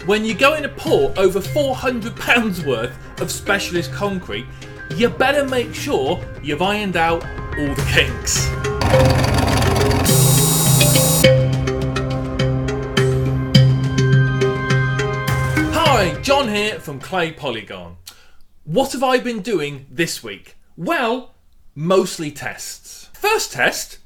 When you're going to pour over £400 worth of specialist concrete, you better make sure you've ironed out all the kinks. Hi, John here from Clay Polygon. What have I been doing this week? Well, mostly tests. First test,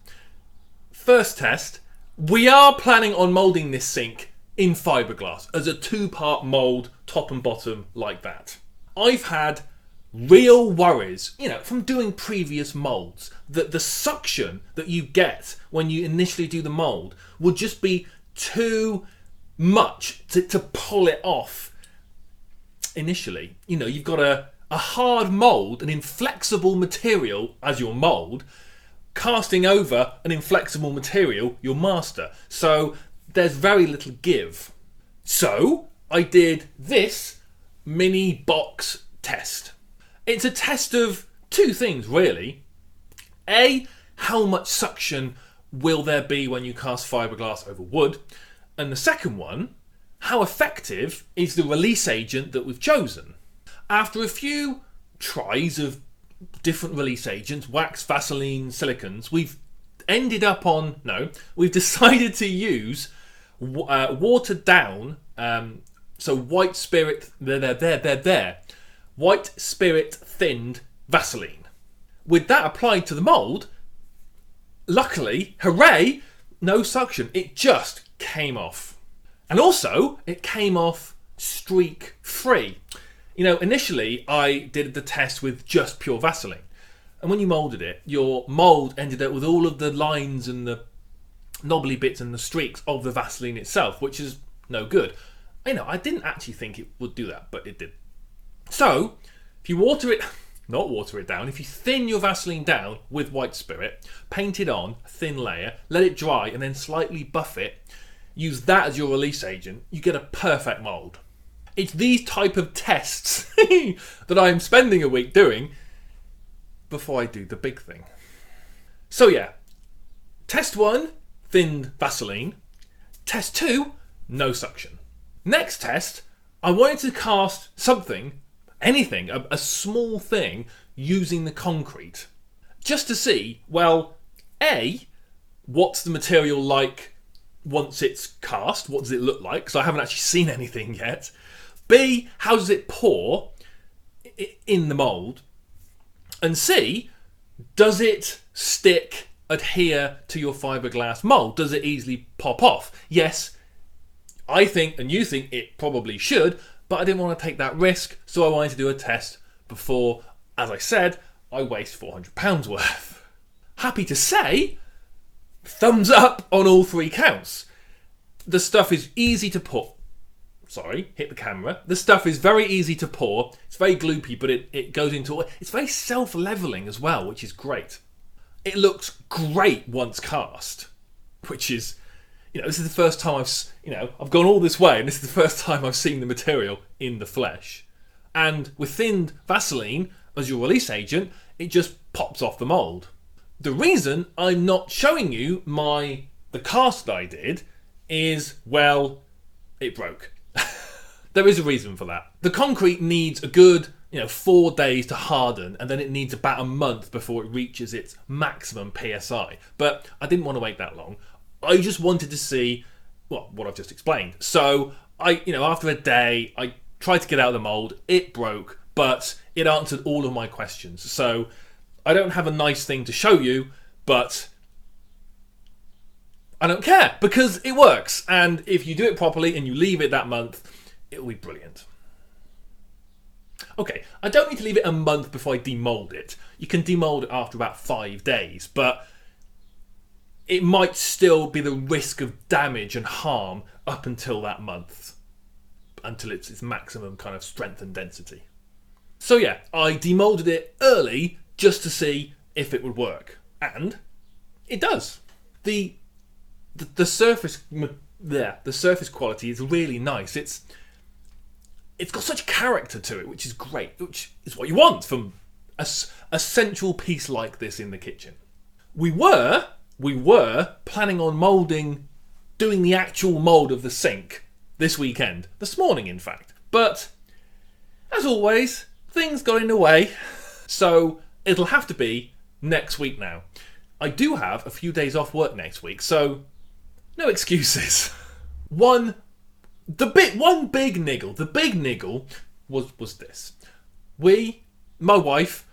we are planning on moulding this sink in fiberglass as a 2-part mould, top and bottom, like that. I've had real worries, from doing previous moulds, that the suction that you get when you initially do the mould would just be too much to pull it off initially. You've got a hard mould, an inflexible material as your mould, casting over an inflexible material, your master. So there's very little give. So I did this mini box test. It's a test of two things, really. A, how much suction will there be when you cast fiberglass over wood? And the second one, how effective is the release agent that we've chosen? After a few tries of different release agents, wax, Vaseline, silicones, we've decided to use watered down, so white spirit, white spirit thinned Vaseline. With that applied to the mould, luckily, hooray, no suction. It just came off. And also, it came off streak free. Initially I did the test with just pure Vaseline. And when you moulded it, your mould ended up with all of the lines and the knobbly bits and the streaks of the Vaseline itself, which is no good. I didn't actually think it would do that, but it did. So, if you if you thin your Vaseline down with white spirit, paint it on, a thin layer, let it dry, and then slightly buff it, use that as your release agent, you get a perfect mould. It's these type of tests that I'm spending a week doing before I do the big thing. So yeah, test 1, thinned Vaseline. Test 2, no suction. Next test, I wanted to cast anything, a small thing using the concrete. Just to see, well, A, what's the material like once it's cast? What does it look like? Because I haven't actually seen anything yet. B, how does it pour in the mould? And C, does it adhere to your fiberglass mould? Does it easily pop off? Yes, I think and you think it probably should, but I didn't want to take that risk, so I wanted to do a test before, as I said, I waste £400 worth. Happy to say, thumbs up on all 3 counts. The stuff is easy to pour. Sorry, hit the camera. The stuff is very easy to pour. It's very gloopy, but it goes into... It's very self-levelling as well, which is great. It looks great once cast, which is... this is the first time I've gone all this way, and this is the first time I've seen the material in the flesh. And with thinned Vaseline as your release agent, it just pops off the mould. The reason I'm not showing you the cast that I did is, well, it broke. There is a reason for that. The concrete needs a good 4 days to harden, and then it needs about a month before it reaches its maximum PSI. But I didn't want to wait that long. I just wanted to see, what I've just explained. So after a day, I tried to get out of the mould. It broke, but it answered all of my questions. So I don't have a nice thing to show you, but I don't care because it works. And if you do it properly and you leave it that month, it'll be brilliant. Okay, I don't need to leave it a month before I demould it. You can demould it after about 5 days, but it might still be the risk of damage and harm up until that month, until it's its maximum kind of strength and density. So yeah, I demoulded it early just to see if it would work, and it does. The surface quality is really nice. It's got such character to it, which is great, which is what you want from a central piece like this in the kitchen. We were planning on doing the actual mould of the sink this weekend. This morning, in fact. But, as always, things got in the way. So, it'll have to be next week now. I do have a few days off work next week, so no excuses. One big niggle. The big niggle was this. My wife,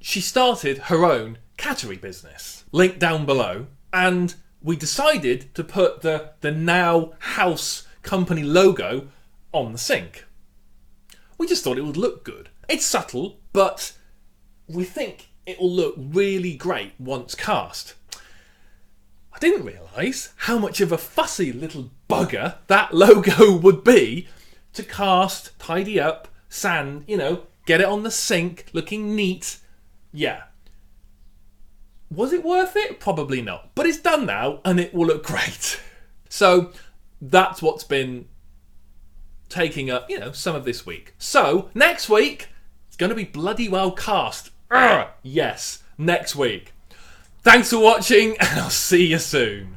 she started her own cattery business. Link down below. And we decided to put the Now House company logo on the sink. We just thought it would look good. It's subtle, but we think it will look really great once cast. I didn't realise how much of a fussy little bugger that logo would be to cast, tidy up, sand, get it on the sink, looking neat. Yeah. Was it worth it? Probably not. But it's done now, and it will look great. So, that's what's been taking up, some of this week. So, next week, it's going to be bloody well cast. Yes, next week. Thanks for watching, and I'll see you soon.